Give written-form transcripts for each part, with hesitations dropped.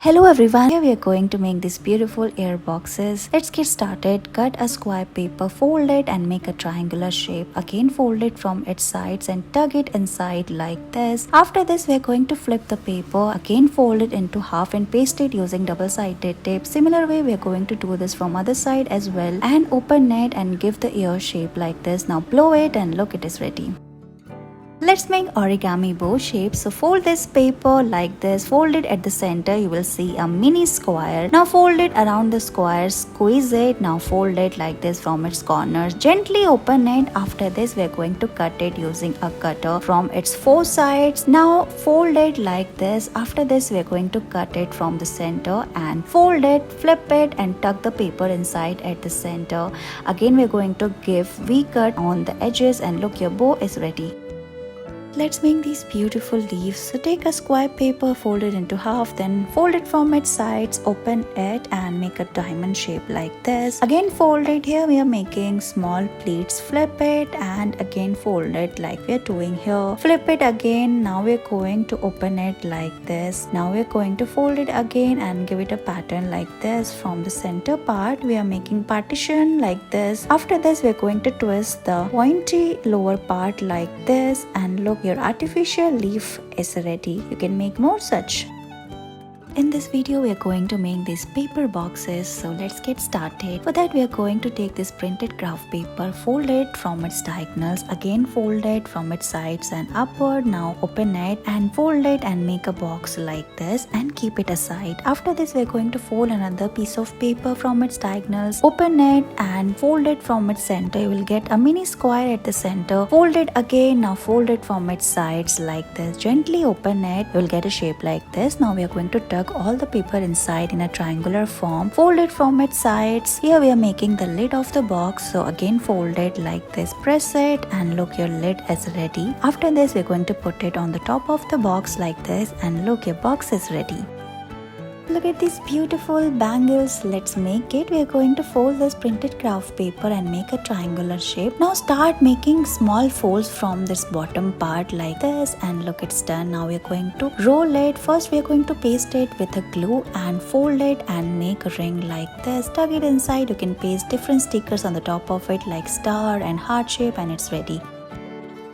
Hello everyone, here we are going to make these beautiful air boxes. Let's get started. Cut a square paper, fold it and make a triangular shape. Again fold it from its sides and tug it inside like this. After this we are going to flip the paper. Again fold it into half and paste it using double-sided tape. Similar way we are going to do this from other side as well. And open it and give the ear shape like this. Now blow it and look, it is ready. Let's make origami bow shape. So fold this paper like this, fold it at the center, you will see a mini square. Now fold it around the square, squeeze it. Now fold it like this from its corners, gently open it. After this we are going to cut it using a cutter from its four sides. Now fold it like this. After this we are going to cut it from the center and fold it, flip it and tuck the paper inside at the center. Again we are going to give V-cut on the edges and look, your bow is ready. Let's make these beautiful leaves. So take a square paper, fold it into half, then fold it from its sides, open it and make a diamond shape like this. Again fold it. Here we are making small pleats. Flip it and again fold it like we are doing here. Flip it again. Now we are going to open it like this. Now we are going to fold it again and give it a pattern like this. From the center part we are making partition like this. After this we are going to twist the pointy lower part like this and look, your artificial leaf is ready. You can make more such. In this video we are going to make these paper boxes, so let's get started. For that we are going to take this printed craft paper, fold it from its diagonals, again fold it from its sides and upward. Now open it and fold it and make a box like this and keep it aside. After this we are going to fold another piece of paper from its diagonals, open it and fold it from its center. You will get a mini square at the center. Fold it again. Now fold it from its sides like this, gently open it. You will get a shape like this. Now we are going to tuck all the paper inside in a triangular form. Fold it from its sides. Here we are making the lid of the box, so again fold it like this, press it and look, your lid is ready. After this we are going to put it on the top of the box like this and look, your box is ready. Look at these beautiful bangles. Let's make it. We are going to fold this printed craft paper and make a triangular shape. Now start making small folds from this bottom part like this and look, it's done. Now we are going to roll it. First we are going to paste it with a glue and fold it and make a ring like this. Tuck it inside. You can paste different stickers on the top of it like star and heart shape and it's ready.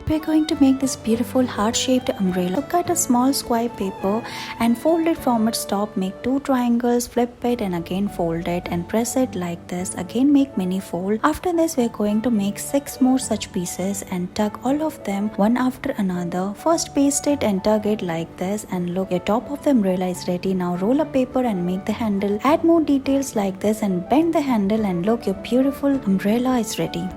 We are going to make this beautiful heart-shaped umbrella. So cut a small square paper and fold it from its top. Make two triangles, flip it and again fold it and press it like this. Again make mini fold. After this we are going to make 6 more such pieces and tuck all of them one after another. First paste it and tug it like this and look, your top of the umbrella is ready. Now roll a paper and make the handle. Add more details like this and bend the handle and look, your beautiful umbrella is ready.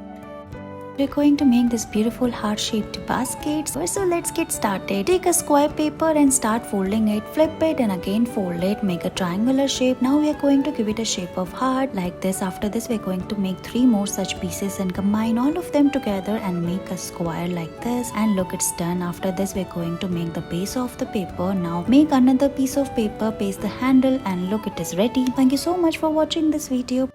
We're going to make this beautiful heart-shaped basket. So let's get started. Take a square paper and start folding it. Flip it and again fold it. Make a triangular shape. Now we are going to give it a shape of heart like this. After this we're going to make 3 more such pieces and combine all of them together and make a square like this. And look, it's done. After this we're going to make the base of the paper. Now make another piece of paper, paste the handle and look, it is ready. Thank you so much for watching this video.